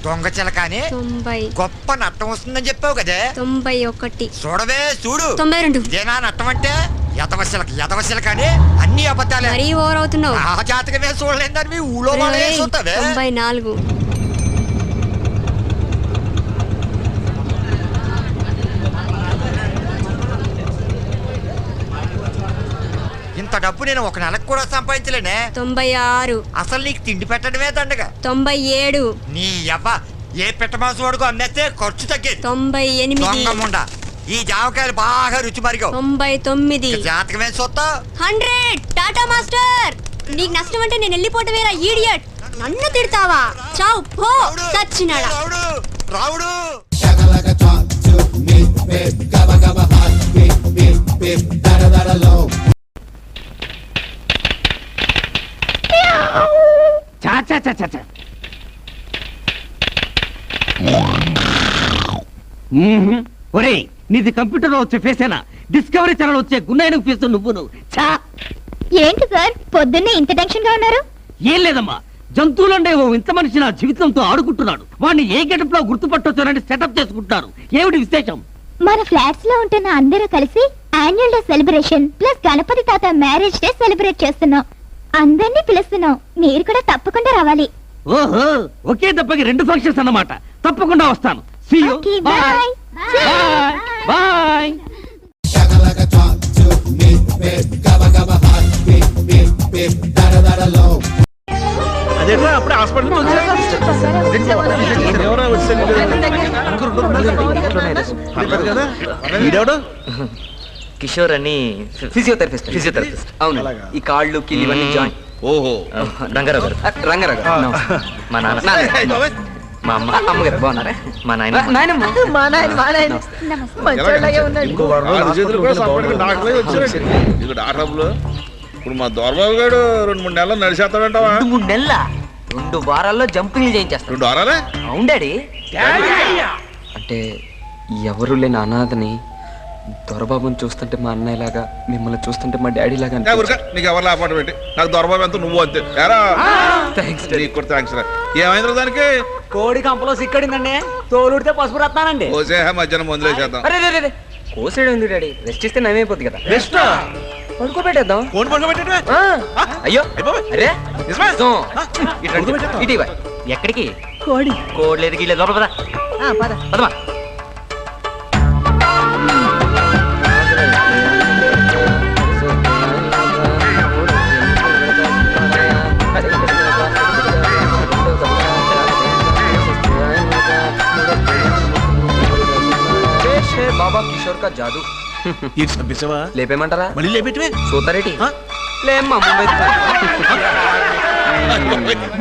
దొంగ చిలకని 90 గొప్ప నట్టం వస్తుందని చెప్పావు కదే 91 చూడవే చూడు 92 ఇదేనా నట్టం అంటే ఎదవశిలక అని అన్ని అబద్ధాలే మరీ ఓవర్ అవుతున్నావు ఆ జాతకమే చూడలేదని మీ ఊళ్ళో వాళ్ళే చూస్తావే 94 ఇంత డబ్బు నేను ఒక నెలకు కూడా సంపాదించలేనే 96 అసలు నీకు తిండి పెట్టడమే దండగా 97 నీ అవ్వ ఏ పెట్టమాసు వాడుకో అమ్మేస్తే ఖర్చు తగ్గేది 98 దొంగముండ ఈ జామకాయలు బాగా రుచి మరిగావు 99 జాతకమే చూస్తా 100 టాటా మాస్టర్ నీకు నష్టం అంటే నేను వెళ్ళిపోవటమేరా ఈడియట్ నన్ను తిడతావా చావు పో సచ్చినాడా రావుడు ఒరే నీది కంప్యూటర్ లో వచ్చే ఫేసేనా డిస్కవరీ ఛానల్ వచ్చే గున్నాయన ఫేస్ నువ్వు చా ఏంటి సార్ పొద్దున్నే ఇంత టెన్షన్ గా ఉన్నారు? ఏం లేదమ్మా జంతువులంటే ఓ ఇంత మనిషి నా జీవితంతో ఆడుకుంటున్నాడు వాడిని ఏ గెటప్ లో గుర్తుపట్టొచ్చారని సెటప్ చేసుకుంటున్నారు ఏమిటి విశేషం? మన ఫ్లాట్స్ లో ఉంటున్న అందరూ కలిసి annual day celebration plus Ganapati తాత మ్యారేజ్ డే సెలబ్రేట్ చేస్తున్నాం. అందరినీ పిలుస్తున్నాం, మీరు కూడా తప్పకుండా రావాలి. ఓహో ఒకే దెబ్బకి 2 ఫంక్షన్స్ అన్నమాట. తప్పకుండా వస్తాను. See you. Okay, Bye. bye. Bye. Bye. అదేట్రా అప్పుడు హాస్పిటల్ వచ్చాడు కిషోర్ అని ఫిజియోథెరపిస్ట్ అవును ఈ కాళ్ళు కిళ్ళు ఇవన్నీ జాయిన్. ఓహో రంగారావు గారు మా నాన్న మా అమ్మ అమ్మగారు బాగున్నారా మా నాయన ఇంకో వారం రోజులు చేతులు కూడా సంపడికి డాక్టర్లే వచ్చాడు ఇక డాక్టర్లు ఇప్పుడు మా దొరబాబు గారు 2-3 నెలలు నడిచేస్తాడంటావా? 2-3 నెలల 2 వారాల్లో జంపింగ్ చేయించేస్తాడు. 2 వారాలే అవును డాడీ. అంటే ఎవరు లేని అనాథని దొరబాబుని చూస్తుంటే మా అన్నయ్య లాగా మిమ్మల్ని చూస్తుంటే మా డాడీ లాగా నీకు ఎవరు లేపాటు పెట్టి నాకు దొరబాబు ఎంత నువ్వు అంతే నీకు కూడా థ్యాంక్స్ రా. ఏమైంది దానికి? కోడి కంపలో సిక్కడిందండి తోలుడితే పసుపు రత్నానండి. కోసే మధ్యాహ్నం మందులు వేసేద్దాం. అరే కోసేడు ఉంది డాడీ రెస్ట్ ఇస్తే నయమైపోద్ది కదా. రెస్ట్ పడుకోబెట్టేద్దాం. అయ్యో అరే ఇటు ఎక్కడికి? కోడలేదు గీలేదు లోపల పదమా. బాబా కిషోర్ కా జాదు లేపేమంటారా? మళ్ళీ లేపెట్టివే చూతారేటి లేమ్మా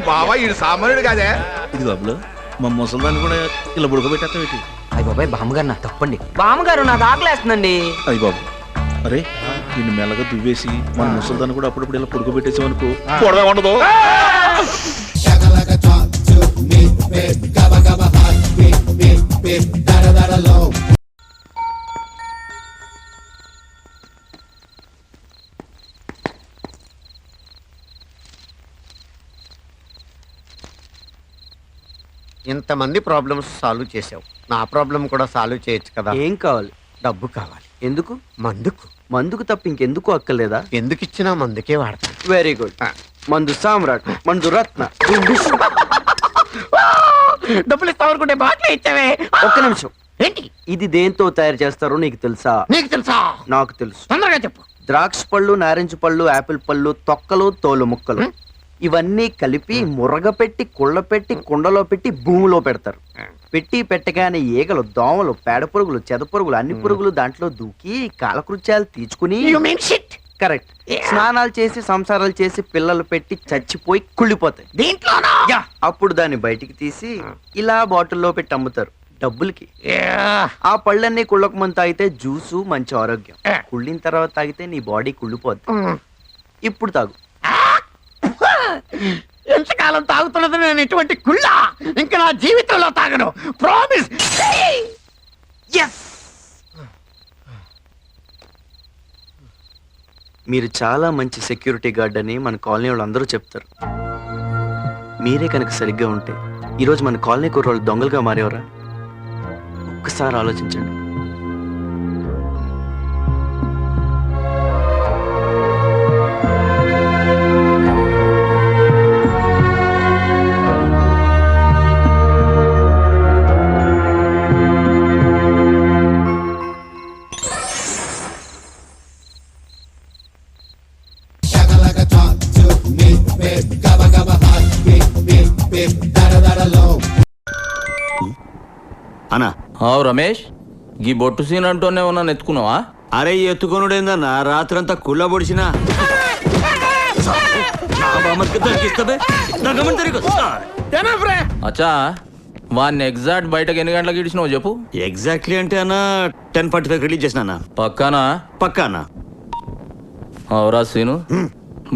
బాబా ఈ సామాన్యుడు కాదే. ఇది బాబులు మా ముసలిదాన్ని కూడా ఇలా బుడకబెట్టేస్తావేటి? అయ్య బాబాయ్ బామ్మగారు నాకు తప్పండి. బామ్మగారు నాకు ఆకలేస్తుందండి. అయ్యి బాబు అరే నిన్ను మెల్లగా దువ్వేసి మన ముసలిదాన్ని కూడా అప్పుడప్పుడు ఇలా పుడుకోబెట్టేసామనుకో పొడవే ఉండదు. ఇంతమంది ప్రాబ్లమ్స్ సాల్వ్ చేసావు, నా ప్రాబ్లం కూడా సాల్వ్ చేయొచ్చు కదా. ఏం కావాలి? డబ్బు కావాలి. ఎందుకు? మందుకు. మందుకు తప్ప ఇంకెందుకు అక్కర్లేదా? ఎందుకు ఇచ్చినా మందుకే వాడతాను. Very good. మందు సామ్రాట్, మందు రత్న. డబ్బులు ఇస్తామనుకుంటే బాట్లే ఇచ్చావే. ఒక్క నిమిషం. ఏంటి ఇది దేంతో తయారు చేస్తారో నీకు తెలుసా? నీకు తెలుసా? నాకు తెలుసు. తొందరగా చెప్పు. ద్రాక్ష పళ్ళు, నారింజ పళ్ళు, యాపిల్ పళ్ళు, తొక్కలు, తోలు ముక్కలు ఇవన్నీ కలిపి మురగపెట్టి కుళ్ళపెట్టి కుండలో పెట్టి భూమిలో పెడతారు. పెట్టి పెట్టగానే ఈగలు, దోమలు, పేడ పురుగులు, చెద పురుగులు, అన్ని పురుగులు దాంట్లో దూకి కాలకృత్యాలు తీర్చుకుని కరెక్ట్ స్నానాలు చేసి సంసారాలు చేసి పిల్లలు పెట్టి చచ్చిపోయి కుళ్ళిపోతాయి. దీంట్లోనా? అప్పుడు దాన్ని బయటికి తీసి ఇలా బాటిల్లో పెట్టి అమ్ముతారు డబ్బులకి. ఆ పళ్ళన్నీ కుళ్ళక ముందు తాగితే జ్యూసు మంచి ఆరోగ్యం. కుళ్ళిన తర్వాత తాగితే నీ బాడీ కుళ్ళిపోద్ది. ఇప్పుడు తాగు. ఎంతకాలం తాగుతున్నది నేను ఇటువంటి కుళ్ళ ఇంకా నా జీవితంలో తాగను. ప్రామిస్. మీరు చాలా మంచి సెక్యూరిటీ గార్డ్ అని మన కాలనీ వాళ్ళు అందరూ చెప్తారు. మీరే కనుక సరిగ్గా ఉంటే ఈరోజు మన కాలనీ కుర్రోళ్ళు దొంగలుగా మారేవరా? ఒక్కసారి ఆలోచించండి. అన్నా రమేష్ గీ బొట్టు సీన్ అంటూనే ఉన్నా ఎత్తుకున్నావా? అరే ఎత్తుకొనుడేందన్నా రాత్రంతా కుళ్ళ పొడిచినా అచ్చా వాడిని ఎగ్జాక్ట్ బయటకు ఎన్ని గంటలకు ఇడిచినావు చెప్పు. ఎగ్జాక్ట్లీ అంటే అన్న 10:45 రిలీజ్ చేసిన పక్కానా? పక్కానా? అవురా సీను,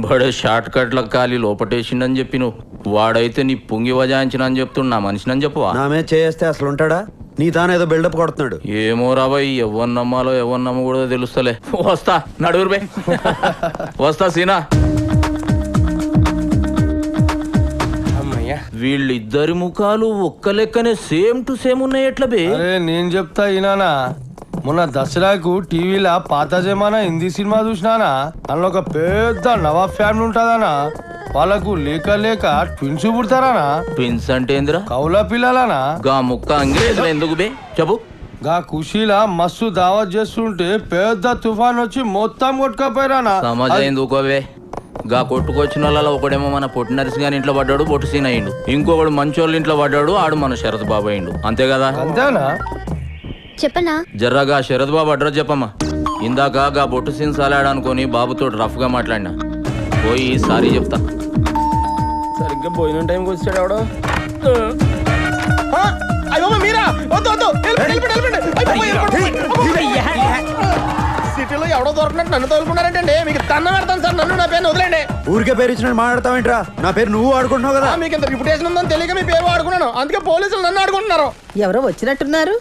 బడే షార్ట్ కట్లకు కాలి లోపటేసిండని చెప్పి నువ్వు వాడైతే నీ పుంగి వజాయించిన అని చెప్తున్నా మనిషినని చెప్పువా? నామే చేస్తే అసలు ఉంటాడా? నీ తానేదో బిల్డప్ కొడుతున్నాడు. ఏమో రాబాయ్, ఎవరు నమ్మాలో ఎవరు నమ్మకూడదో తెలుస్తలే. వస్తా నడుగురు బే. వస్తా సీనా. వీళ్ళిద్దరి ముఖాలు ఒక్క లెక్కనే సేమ్ టు సేమ్ ఉన్నాయి ఎట్లా బే? నేను చెప్తా ఈనానా, మొన్న దసరాకు టీవీలో పాత జమానా హిందీ సినిమా చూసినానా, అందులో ఒక పెద్ద నవాబ్ ఫ్యామిలీ ఉంటుందనా, వాళ్ళకు లేక లేక ట్విన్స్ పుడతారానా? ట్విన్స్ అంటే ఏందిరా? కౌల పిల్లలనా? గా ముక్క అంగ్రేజులు ఎందుకు బే చెప్పు. గా ఖుషీలా మస్తు దావత్ చేస్తుంటే పెద్ద తుఫాన్ వచ్చి మొత్తం కొట్టుకపోయారానా? సమాజం ఎందుకోవే? గా కొట్టుకొచ్చిన వాళ్ళ ఒకడేమో మన పొట్టి నర్సి గారి ఇంట్లో పడ్డాడు, పొట్టు సీన్ అయ్యిండు. ఇంకొకడు మంచోళ్ళ ఇంట్లో పడ్డాడు, ఆడు మన శరత్ బాబు అయ్యిండు. అంతే కదా? అంతేనా? చెప్పనా? జర్రాగా శరత్ బాబు అడ్రస్ చెప్పమ్మా. ఇందాక గా బొట్టు సీన్ సాలాడనుకొని బాబుతో రఫ్ గా మాట్లాడినా, పోయి సారీ చెప్తా. సరిగ్గా భోజనం టైంకి వచ్చాడు ఎవడో. సిటీలో ఎవడో దొరకనట్టు నన్ను తోలుకున్నారంటే మీకు తన్న పెడతాను సార్. నన్ను నా పేరు వదిలేండి. ఊరికే పేరు ఇచ్చినట్టు మాట్లాడతావేంట్రా? నా పేరు నువ్వు ఆడుకుంటున్నావు కదా. మీకు ఇంత రిప్యుటేషన్ ఉందని తెలియక మీ పేరు ఆడుకున్నాను, అందుకే పోలీసులు నన్ను ఆడుకుంటున్నారు. ఎవరో వచ్చినట్టున్నారు.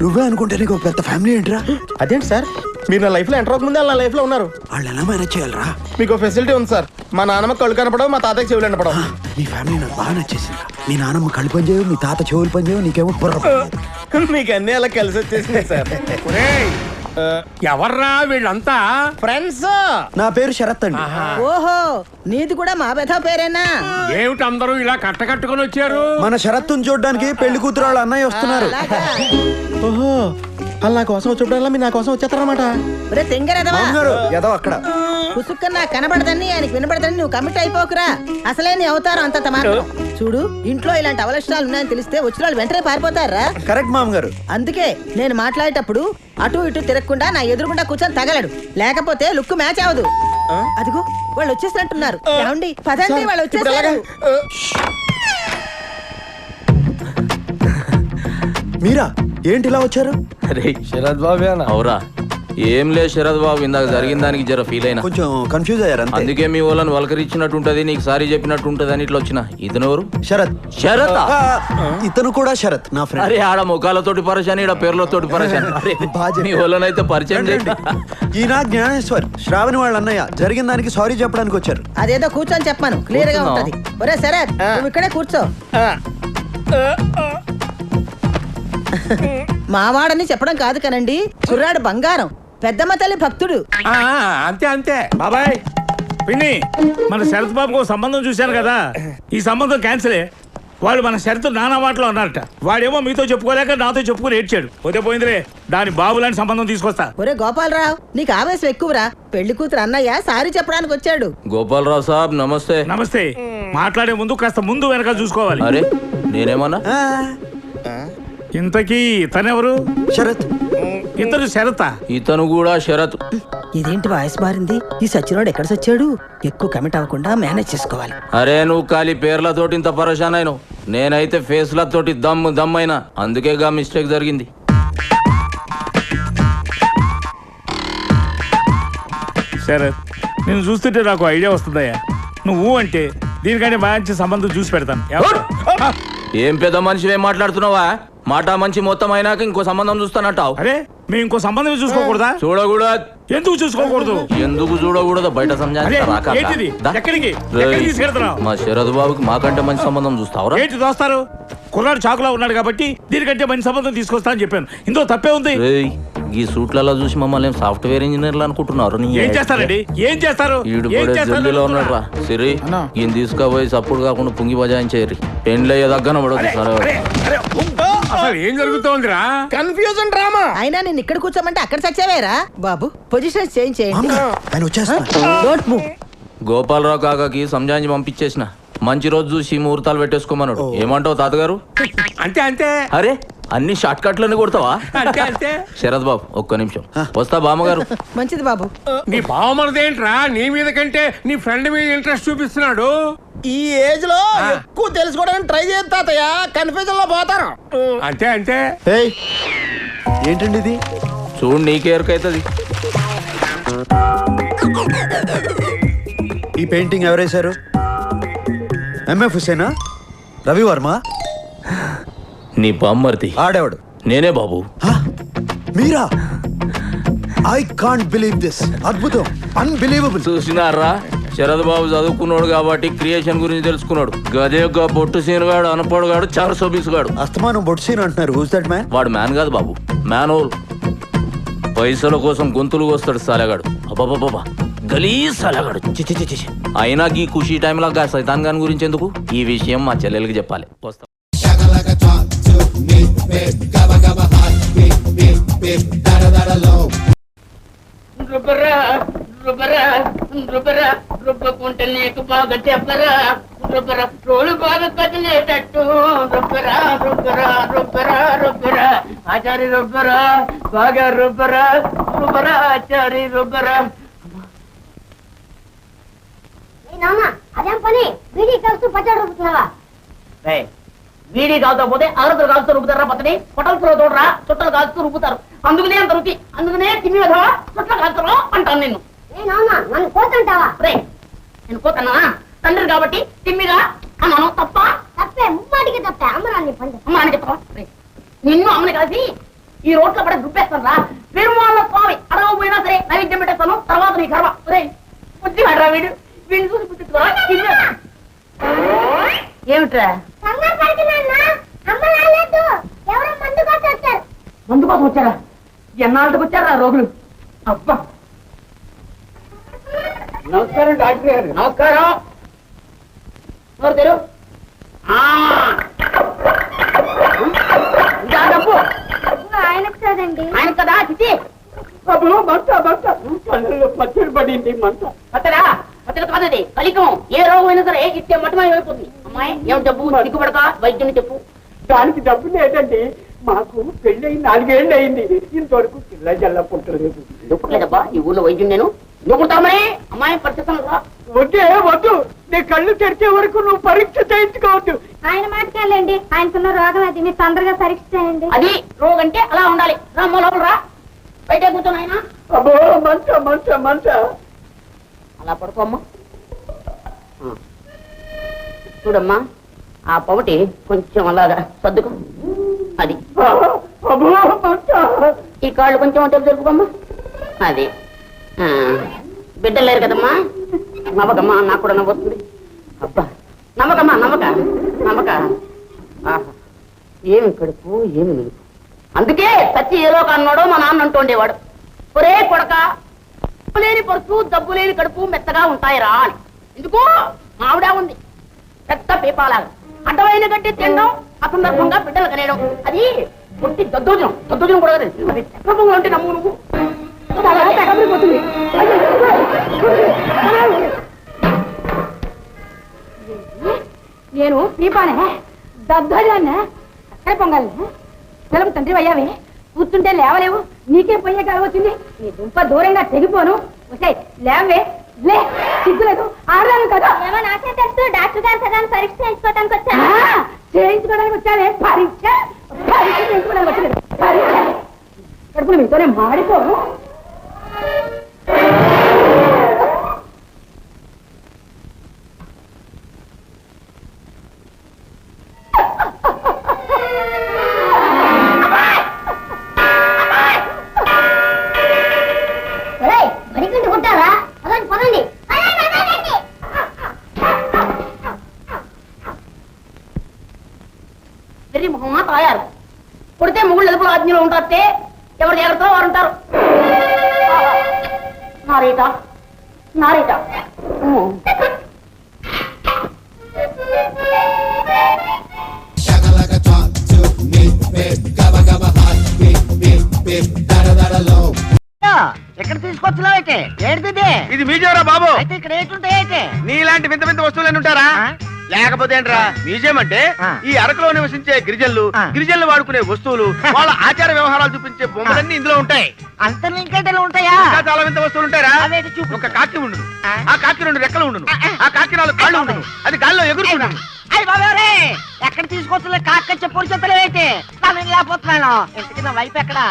నువ్వే అనుకుంటే నీకు ఒక పెద్ద ఫ్యామిలీ ఏంట్రా? అదేంటి సార్, మీరు నా లైఫ్ లో ఎంటర్ అవ్వకముందే నా లైఫ్ లో ఉన్నారు. వాళ్ళు ఎలా మేనేజ్ చేయాలరా? మీకు ఫెసిలిటీ ఉంది సార్. మా నాన్నమ్మ కళ్ళు కనపడవు, మా తాతకి చెవులు కనపడవు. నీ ఫ్యామిలీ నాకు బాగా నచ్చేసింది. మీ నాన్నమ్మ కళ్ళు పని చేయవు, మీ తాత చెవులు పని చేయవు, నీకేమో బుర్ర. మీకు అన్ని అలా కలిసి వచ్చేసినాయి సార్. ఎవర్రా వీళ్ళంతా? ఫ్రెండ్స్. నా పేరు శరత్ అండి. ఓహో, నీది కూడా మా బెధ పేరేనా? ఏమిటి అందరూ ఇలా కట్టకట్టుకుని వచ్చారు? మన శరత్తుని చూడడానికి పెళ్లి కూతురు వాళ్ళ అన్నయ్య వస్తున్నారు. ఓహో, వాళ్ళు నా కోసం వచ్చేప్పుడల్లా మీరు నా కోసం వచ్చేస్తారనమాట. ఒరే తెంగరదవా, ఏదో అక్కడ పుసుక్కన నాకు కనబడదని ఆయనకి వినబడదని నువ్వు కమిట్ అయిపోకురా. అసలే నీ అవతారం అంత మాత్రం. చూడు, ఇంట్లో ఇలాంటి అవలక్షణాలు ఉన్నాయని తెలిస్తే వచ్చిన వాళ్ళు వెంటనే పారిపోతారా? కరెక్ట్ మామగారు. అందుకే నేను మాట్లాడేటప్పుడు అటు ఇటు తిరగకుండా నా ఎదురుగుండా కూర్చొని తగలడు, లేకపోతే లుక్ మ్యాచ్ అవదు. అదిగో వాళ్ళు వచ్చేసినట్టున్నారు. ఏమండి పదండి, వాళ్ళు వచ్చేసారు. మీరా ఏంటి ఇలా వచ్చారు? శరత్ బాబు అవురా, ఏం లేదు శరత్ బాబు, ఇందాక జరిగిన దానికి జర ఫీల్ అయినా, కొంచెం కన్ఫ్యూజ్ అయ్యారు. అందుకే మీ వాళ్ళని వలకరించినట్టుంటది, నీకు సారీ చెప్పినట్టుంటది అని ఇట్లా వచ్చిన. ఇతను ఎవరు? శరత్. శరత్? ఇతను కూడా శరత్ నా ఫ్రెండ్. అరే ఆడ ముఖాలతోటి పరిచయం, ఈడ పేర్లతోటి పరిచయం. మీ వాళ్ళనైతే పరిచయం చేయండి. ఈయన జ్ఞానేశ్వర్, శ్రావణి వాళ్ళ అన్నయ్య. జరిగిన దానికి సారీ చెప్పడానికి వచ్చారు. అదేదో కూర్చొని చెప్పాను, క్లియర్ గా ఉంటది. ఒరే శరత్, నువ్వు ఇక్కడే కూర్చో. మావాడని చెప్పడం కాదు కనండి, కుర్రాడు బంగారం, పెద్దమ్మ తల్లి భక్తుడు. అంతే అంతే బాబాయ్. పిన్ని, మన శరత్ బాబుకు సంబంధం చూశాను కదా, ఈ సంబంధం క్యాన్సిలే. వాళ్ళు మన షరతు నానా వాటిలో అన్నారట. వాడేమో మీతో చెప్పుకోలేక నాతో చెప్పుకుని ఏడ్చాడు. పోతే పోయిందిలే, దాని బాబు లాంటి సంబంధం తీసుకొస్తా. ఒరే గోపాలరావు, నీకు ఆవేశం ఎక్కువరా. పెళ్లి కూతురు అన్నయ్య సారీ చెప్పడానికి వచ్చాడు. గోపాలరావు సాబ్ నమస్తే. నమస్తే. మాట్లాడే ముందు కాస్త ముందు వెనక చూసుకోవాలి. అరే నేనేమన్నా? ఇంతకీ ఇతనెవరు? శరత్. ఇతను శరత? ఇతను కూడా శరత్. ఇదేంటి వాయిస్ మారింది? ఈ సచ్చినోడు ఎక్కడ సచ్చాడు? ఎక్కువ కమిట్ అవ్వకుండా మేనేజ్ చేసుకోవాలి. అరే నువ్వు ఖాళీ పేర్లతోటి ఇంత పరేషాన్ అయినావు, నేనైతే ఫేస్లతోటి దమ్ అయినా, అందుకే గా మిస్టేక్ జరిగింది. శరత్, నేను చూస్తుంటే నాకు ఐడియా వస్తుందయ్యా. నువ్వు అంటే దీనికంటే మంచి సంబంధం చూసి పెడతాను. ఏం పెద్ద మనిషి ఏం మాట్లాడుతున్నావా? మాట మంచి మొత్తం అయినాక ఇంకో సంబంధం చూస్తానంటావు. అరే మేము ఇంకో సంబంధం చూసుకోకూడదా? చూడకూడదు. ఎందుకు చూసుకోకూడదు? ఎందుకు చూడకూడదు? బయట ఏంటిది? ఎక్కడికి ఎక్కడికి తీసుకెళ్తున్నావు? మా శరద్ బాబుకి మాకంటే మంచి సంబంధం చూస్తావరా? ఏంటి దోస్తారు? కుర్రాడు చాకులా ఉన్నాడు కాబట్టి దీనికంటే మంచి సంబంధం తీసుకొస్తా అని చెప్పాను. ఇందులో తప్పే ఉంది. ఈ సూట్లలో చూసి మమ్మల్ని సాఫ్ట్వేర్ ఇంజనీర్లు అనుకుంటున్నారు. ఏం చేస్తారండి? ఏం చేస్తారు? జల్లీలో ఉన్నాడు రా సిరి. ఈయన తీసుకుపోయి సప్పుడు కాకుండా పుంగి బజాయించేరి పెండ్లయ్యే దగ్గర పడదు. అసలు ఏం జరుగుతోందిరా? Confusion drama. అయినా నేను ఇక్కడ కూర్చోమంటే అక్కడ చచ్చావేరా బాబు. పొజిషన్ చేంజ్ చేయండి. Don't move. గోపాలరావు కాకాకి సంజాయించి పంపించేసిన. మంచి రోజు చూసి ముహూర్తాలు పెట్టేసుకోమన్నాడు. ఏమంటావు తాతగారు? అంతే అంతే. అరే అన్ని షార్ట్ కట్లన్నీ కొడతావా? అంతే అంతే. శరద్ బాబు ఒక్క నిమిషం వస్తా. బామ్మగారు మంచిది బాబు. నీ బావమరదేంట్రా నీ మీద కంటే నీ ఫ్రెండ్ మీద ఇంట్రెస్ట్ చూపిస్తున్నాడు. ఈ ఏజ్ లో ఎక్కువ తెలుసుకోవడానికి ట్రై చేయండి తాతయ్య. కన్ఫ్యూజన్ లో పోతారు. అంతే అంతే. ఏంటండి ఇది? చూడు నీకే ఎరుకైతుంది. ఈ పెయింటింగ్ ఎవరేశారు? ఎంఎఫ్ హుసేనా? రవివర్మ? నీ బామ్మర్ది. ఆడేవాడు నేనే బాబు. మీరా? I can't believe this. అద్భుతం, అన్బిలీవబుల్. చూసినారా? శరద్ బాబు చదువుకున్నాడు కాబట్టి క్రియేషన్ గురించి తెలుసుకున్నాడు. గదే బొట్టు సీనుగాడు అనపడుగాడు చాలా సోబీసుగాడు. అస్తమానం బొట్టు సీన్ అంటున్నారు. Who's that man? వాడు మ్యాన్ కాదు బాబు, మ్యాన్ హోల్. పైసల కోసం గొంతులు కోస్తాడు సాలగాడు. అబ్బాబాబా గలీజ్ సాలగాడు. చిచి. అయినా ఈ ఖుషీ టైంలో సైతాన్ గాని గురించి ఎందుకు? ఈ విషయం మా చెల్లెలకి చెప్పాలి. వస్తా. రుబ్బకుంటే నీకు బాగా చెప్పరా రుబ్బరా రోలు బాగా కదిలేటట్టు రుబ్బరా రుబ్బరా రుబ్బరా రుబ్బరా ఆచారి రుబ్బరా బాగా రుబ్బరా రుబ్బరా ఆచారి రుబ్బరా. అదేం పని బీడీ కాల్స్తూ పచ్చడి రుబ్బుతున్నావా? వీడి కాలుతో పోతే అగరత్తులు కాల్స్తూ రుబ్బుతారా? పచ్చడి పొట్టలతో తోడరా చుట్టలు కాల్స్తూ రుబ్బుతారు. అందుకనే అంత రుచి. అందుకనే తిమ్మి విధవా చుట్టలు కాల్తారు అంటాను నిన్ను. నన్ను కోతంటావా? రే నేను పోతానా? తండ్రి కాబట్టి తిమ్మిగా అన్నాను. తప్ప తప్పే, ముమ్మాటికి తప్పే. అమ్మరాన్ని పండు. అమ్మ అని చెప్తావా? నిన్ను అమ్మని కలిసి ఈ రోడ్లో పడే దుబ్బేస్తాను రా. పెరుమాళ్ళ స్వామి అడగపోయినా సరే నైవేద్యం పెట్టేస్తాను. తర్వాత నీ గర్వ. రే బుద్ధి రా వీడు. వీడిని చూసి బుద్ధిరా. ఏమిట్రా మందు కోసం వచ్చారా? ఎన్నాళ్ళకి వచ్చారా రోగులు? అబ్బా నమస్కారం డాక్టర్ గారు. నమస్కారం. ఎవరు తెరు? డబ్బు ఆయనకు కాదండి. ఆయన కదా చిట్టి. పచ్చడి పడింది మంట. పచ్చడా? పచ్చడి కాదది కలికం. ఏ రోగం అయినా సరే ఇచ్చే మటమయం అయిపోతుంది. అమ్మాయి ఏం డబ్బు దిగుబడక వైద్యుని చెప్పు. దానికి డబ్బు లేదండి. మాకు పెళ్లి 4 ఏళ్ళు అయింది. ఇంతవరకు పిల్ల జల్ల పుట్టలేదు. లేదబ్బా ఈ ఊళ్ళో వైద్యుని నేను నువ్వుతామని అమ్మాయి పరిస్థితులు వద్దే వద్దు. నీ కళ్ళు తెరిచే వరకు నువ్వు పరీక్ష చేయించుకోవద్దు. ఆయన మాటకెళ్ళండి. ఆయనకున్న రోగం అది మీరు తొందరగా పరీక్ష చేయండి. అది రోగం అంటే అలా ఉండాలి. రామ్మ లోపల రా. బయట కూర్చొని ఆయన. అబ్బో మంచ అలా పడుకోమ్మా. చూడమ్మా ఆ పొగటి కొంచెం అలాగా సర్దుకో. అది ఈ కాళ్ళు కొంచెం అంటే జరుపుకోమ్మా. అది బిడ్డలు లేరు కదమ్మా. నమ్మకమ్మా. నాకు కూడా నవ్వుతుంది. అబ్బా నమ్మకమ్మా. నమ్మక ఏమి కడుపు ఏమి నిలుపు. అందుకే చచ్చి ఏదో అన్నాడో మా నాన్న అంటూ ఉండేవాడు. ఒరే కొడక లేని పరుసు డబ్బు లేని కడుపు మెత్తగా ఉంటాయిరా అని. ఎందుకు ఆవిడ ఉంది పెద్ద పీపాలాగా. అడ్డమైన గట్టి తినడం అసందర్భంగా బిడ్డలు కనేయడం అది పుట్టి దద్దోజనం కూడా అది చక్రభంగా ఉంటే నమ్ము నువ్వు. నేను పీపానే దద్దోజాన్నే అక్కడ పొంగాలి. పిల్లలు తండ్రి అయ్యావే కూర్చుంటే లేవలేవు. నీకే పోయే కాలం వచ్చింది. నీ దుంప దూరంగా తెగిపోను. లేవే లే. సిగ్గులేదు. ఆడదాను కదా. నాకే తెలుసు. డాక్టర్ గారు సదాన్ని పరీక్ష చేయించుకోవడానికి వచ్చా. చేయించుకోవడానికి వచ్చావే? పరీక్ష చేయించుకోవడానికి వచ్చలేదు. పరీక్ష కడుపులు మీతోనే మాడిపోను. ఇంట్లో ఉంటారే ఎవరు జాగ్రత్త వారు ఉంటారు. నారీట నారీట ఎక్కడ తీసుకొచ్చినా అయితే ఏంటిది ఇది మ్యూజియం బాబు. అయితే ఇక్కడ ఏంటుంటాయి? నీలాంటి వింత వింత వస్తువులు ఉంటారా? లేకపోతే ఏంట్రా మ్యూజియం అంటే ఈ అరకులో నివసించే గిరిజనులు వాడుకునే వస్తువులు, వాళ్ళ ఆచార వ్యవహారాలు చూపించే బొమ్మలన్నీ ఇందులో ఉంటాయి. అంత ఇంకేటలు ఉంటాయా? ఇంకా చాలా వింత వస్తువులు ఉంటాయరా? ఒక కాకి ఉండును, ఆ కాకి 2 రెక్కలు ఉండును, ఆ కాకి 4 కాళ్ళు ఉండును, అది గాల్లో ఎగురుకుంటును. అయ్యి బాబారే ఎక్కడ తీసుకొచ్చలే కాక చెప్పులు చెత్తలే అయితే నేను లేకపోతున్నాను. ఇంతకీ నా వైపు ఎక్కడా?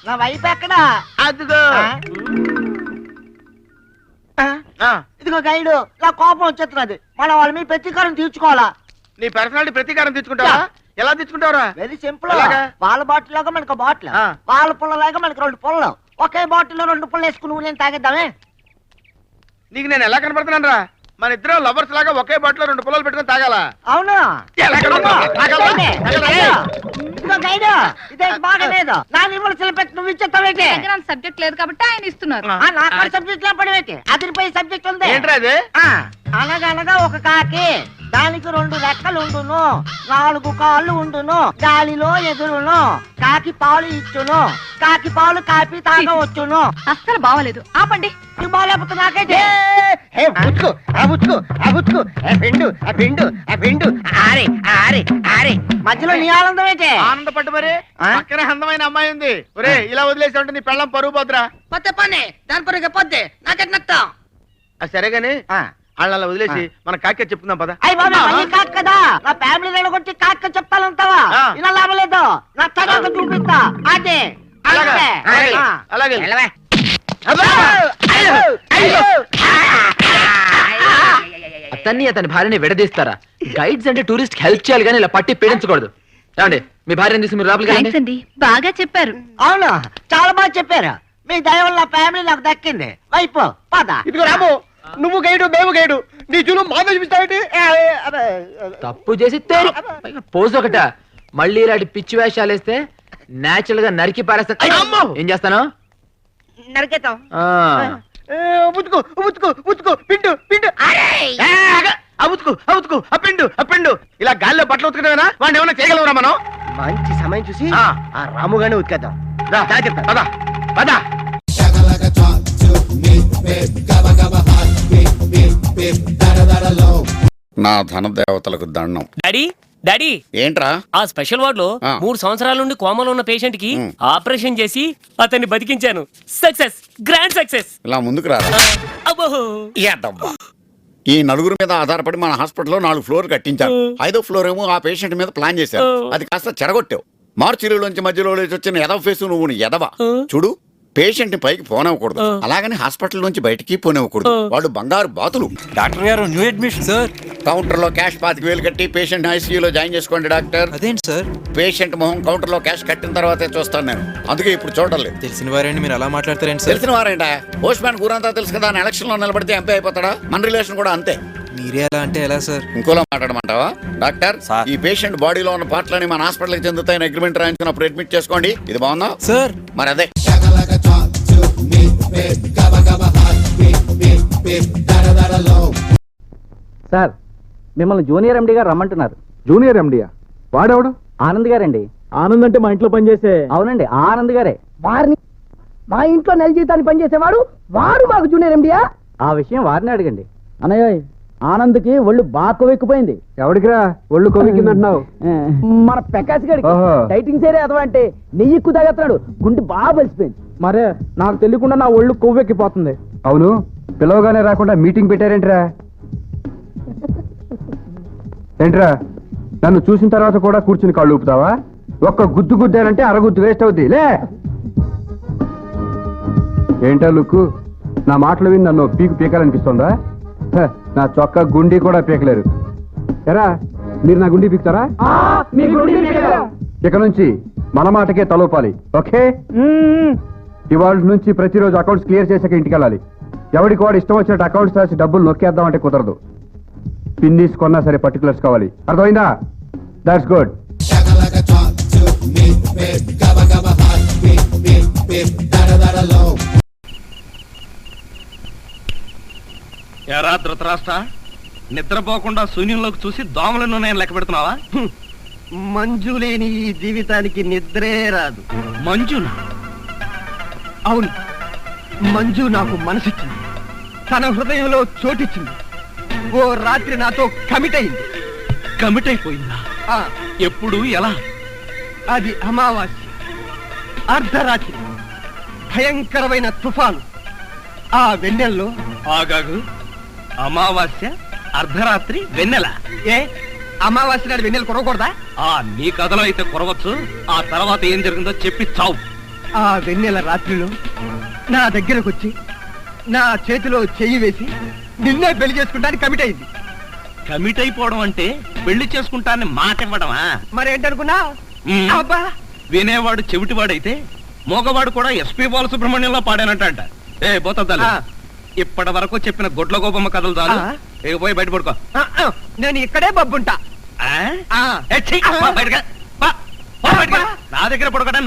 నా వైపు ఎక్కడా? అదిగో ఇదిగో గైడు, నా కోపం వచ్చేస్తున్నది. మనం వాళ్ళ మీద ప్రతీకారం తీర్చుకోవాలా. నీ పర్సనాలిటీ ప్రతీకారం తెచ్చుకుంటావా? ఎలా తెచ్చుకుంటావరా? Very simple. వాళ్ళ బాటిల్ లాగా మనకు బాటిల్, వాళ్ళ పుల్ల లాగా మనకు 2 పుల్లలు. ఒకే బాటిల్ లో 2 పుల్లలు వేసుకుని నేను తాగేద్దామే. నీకు నేను ఎలా కనపడుతున్నాను రా? మన ఇద్దరం లవర్స్ లాగా ఒకే బాటిల్ 2 పుల్లలు పెట్టుకుని తాగాలా? అవునా? ఇదే బాగా లేదు. నా నిమ్మలు పెట్టి నువ్వు ఇచ్చేస్తావేంటి? సబ్జెక్ట్ లేదు కాబట్టి ఆయన ఇస్తున్నారు. నాకు సబ్జెక్ట్ లో పడివేటి అదిరిపోయి సబ్జెక్ట్ ఉంది. ఏంట్రా? అనగనగా ఒక కాకి, దానికి 2 రెక్కలు ఉండును, 4 కాళ్ళు ఉండును, గాలిలో ఎదురును, కాకి పాలు ఇచ్చును, కాకి పాలు కాపీ తాగవచ్చును. అస్సలు బాగోలేదు, ఆపండి. నువ్వు బాగాలేకపోతే నాకైతే మధ్యలో నీ ఆనందం అయితే ఆనందపడ్డు మరి. అక్కడ అందమైన అమ్మాయి ఉంది. ఒరే ఇలా వదిలేసి ఉంటే నీ పెళ్ళం పరువు పోద్దురా. పోతే పని దాని పరుగు పోద్ది, నాకెట్ నష్టం. సరే గాని వాళ్ళ వదిలేసి మన కాకి చెప్పుకుందాం పద. అయ్యి బాబా కాక కదా, నా ఫ్యామిలీ నిలగొట్టి కాక చెప్తానంటావా? ఇలా లాభం లేదు, నా తగ్గ చూపిస్తా. అదే అలాగే అతన్ని అతని భార్యని విడదీస్తారా? గైడ్స్ అంటే టూరిస్ట్ హెల్ప్ చేయాలి కానీ ఇలా పట్టి పీడించకూడదు. ఏమండి మీ భార్యను తీసి మీరు లోపలికి రండి. బాగా చెప్పారు. అవును, చాలా బాగా చెప్పారు. మీ దయ వల్ల ఫ్యామిలీ నాకు దక్కింది. వైపు పద. ఇదిగో రాము, నువ్వు గైడు మేము గైడు, నీ జూలు మా చూపిస్తావేంటి? తప్పు చేసి పోజు ఒకట మళ్ళీ ఇలాంటి పిచ్చి వేషాలు వేస్తే నేచురల్ గా నరికి పారేస్తాను. ఏం చేస్తాను? నరికేతాం. ఉతుకు ఉతుకు ఉతుకు పిండు పిండు ఉతుకు ఉతుకు పిండు. ఇలా గాల్లో బట్టలు ఉతుకుతావేనా? వాడిని ఏమన్నా చేయగలవరా మనం? మంచి సమయం చూసి ఆ రాముగానే ఉతికేద్దాం. పద పద. నా ధన దేవతలకు దండం. డాడీ డాడీ ఏంట్రా? ఆ స్పెషల్ వార్డ్ లో 3 సంవత్సరాల నుండి కోమలో ఉన్న పేషెంట్ కి ఆపరేషన్ చేసి అతన్ని బతికించాను. Success, grand success. ఇలా ముందుకు రారా. ఈ నలుగురు మీద ఆధారపడి మన హాస్పిటల్లో 4 ఫ్లోర్ కట్టించారు. 5వ ఫ్లోర్ ఏమో ఆ పేషెంట్ మీద ప్లాన్ చేశారు. అది కాస్త చెడగొట్టావు. మార్చిలోంచి మధ్యలో వచ్చిన ఎదవ ఫేసు నువ్వు ఎదవ. చూడు, పేషెంట్ ని పైకి పోనివ్వకూడదు, అలాగని హాస్పిటల్ నుంచి బయటికి పోనివ్వకూడదు. వాడు బంగారు బాతులు. డాక్టర్ గారు న్యూ అడ్మిషన్ సార్. కౌంటర్ లో క్యాష్ 25,000 కట్టి పేషెంట్ ఐసీయూలో జాయిన్ చేసుకోండి డాక్టర్. అదేంటి సార్? పేషెంట్ మొహం కౌంటర్ లో క్యాష్ కట్టిన తర్వాతే చూస్తాను నేను, అందుకే ఇప్పుడు చూడలేదు. తెలిసిన వారండి మీరు అలా మాట్లాడతారేంటి సార్? తెలిసిన వారేంటా? పోస్ట్ మ్యాన్ ఊరంతా తెలుసు కదా, ఎలక్షన్ లో నిలబడితే ఎంపీ అయిపోతాడా? మన రిలేషన్ కూడా అంతే. మీరే అలా అంటే ఎలా సార్? ఇంకోలా మాట్లాడమంటావా? డాక్టర్, ఈ పేషెంట్ బాడీలో ఉన్న పార్ట్లని మన హాస్పిటల్కి చెందుతాయని అగ్రిమెంట్ రాయించినప్పుడు అడ్మిట్ చేసుకోండి. ఇది బాగుందా సార్? మరి అదే. సార్, మిమ్మల్ని జూనియర్ ఎండి గారు రమ్మంటున్నారు. జూనియర్ ఎండియా? వాడెవడు? ఆనంద్ గారండి. ఆనంద్ అంటే మా ఇంట్లో పనిచేసే? అవునండి, ఆనంద్ గారే. వారిని మా ఇంట్లో నెల జీతాన్ని పనిచేసేవాడు వాడు మాకు జూనియర్ ఎండియా? ఆ విషయం వారిని అడగండి. అన్నయ్య, ఆనంద్కి ఒళ్ళు బాగా కొవ్వెక్కిపోయింది. ఎవడికిరా ఒళ్ళు కొవ్వెక్కిందంటున్నావు? మన ప్రకాష్ గడికి డైటింగ్ సేరే అదవా అంటే నెయ్యి ఎక్కువ తాగేస్తున్నాడు, గుండె బాగా బలిసిపోయింది. మరే నాకు తెలియకుండా నా ఒళ్ళు కొవ్వెక్కిపోతుంది. అవును, పిలవగానే రాకుండా మీటింగ్ పెట్టారేంట్రా? ఏంట్రా, నన్ను చూసిన తర్వాత కూడా కూర్చుని కాళ్ళు ఊపుతావా? ఒక్క గుద్దు గుద్దానంటే అరగుద్దు వేస్ట్ అవుద్ది. లే, ఏంటా లుక్కు? నా మాటలు విని నన్ను పీకు పీకాలనిపిస్తుందా? నా చొక్కా గుండి కూడా పీకలేరు. ఎరా, మీరు నా గుండి పీకుతారా? ఇక నుంచి మన మాటకే తలూపాలి, ఓకే? ఇవాళ నుంచి ప్రతిరోజు అకౌంట్స్ క్లియర్ చేసాక ఇంటికి వెళ్ళాలి. ఎవడికి వాడు ఇష్టం వచ్చినట్టు అకౌంట్స్ రాసి డబ్బులు నొక్కేద్దామంటే కుదరదు. పిన్నీస్ కొన్నా సరే పర్టికులర్స్ కావాలి, అర్థమైందా? That's good. ఎరా ధృతరాష్ట్ర, నిద్రపోకుండా శూన్యంలోకి చూసి దోమలను నేను లెక్క పెడుతున్నావా? మంజు లేని ఈ జీవితానికి నిద్రే రాదు. మంజు? అవును, మంజు నాకు మనసిచ్చింది, తన హృదయంలో చోటిచ్చింది. ఓ రాత్రి నాతో కమిట్ అయింది. కమిట్ అయిపోయిందా? ఎప్పుడు, ఎలా? అది అమావాస్య, అర్ధరాత్రి, భయంకరమైన తుఫాను. ఆ వెన్నెల్లో ఆగాగు. అమావాస్య, అర్ధరాత్రి, వెన్నెల. ఏ అమావాస్య నాడు వెన్నెల కురవకూడదా? నీ కథలో అయితే కురవచ్చు. ఆ తర్వాత ఏం జరిగిందో చెప్పి చావు. ఆ వెన్నెల రాత్రిలో నా దగ్గరకు వచ్చి నా చేతిలో చెయ్యి వేసి నిన్నే పెళ్లి చేసుకుంటానికి కమిట్ అయింది. కమిట్ అయిపోవడం అంటే పెళ్లి చేసుకుంటానని మాట ఇవ్వడమా? మరేంటనుకున్నా? అబ్బా, వినేవాడు చెవిటివాడైతే మోగవాడు కూడా ఎస్పీ బాలసుబ్రహ్మణ్యంలో పాడానంట. ఏ బోతద్దాలు, ఇప్పటి వరకు చెప్పిన గొడ్ల గోపమ్మ కథలు చాలు. పోయి బయట పడుకో. నేను ఇక్కడే బబ్బుంటా. నా దగ్గర పడుకోవడం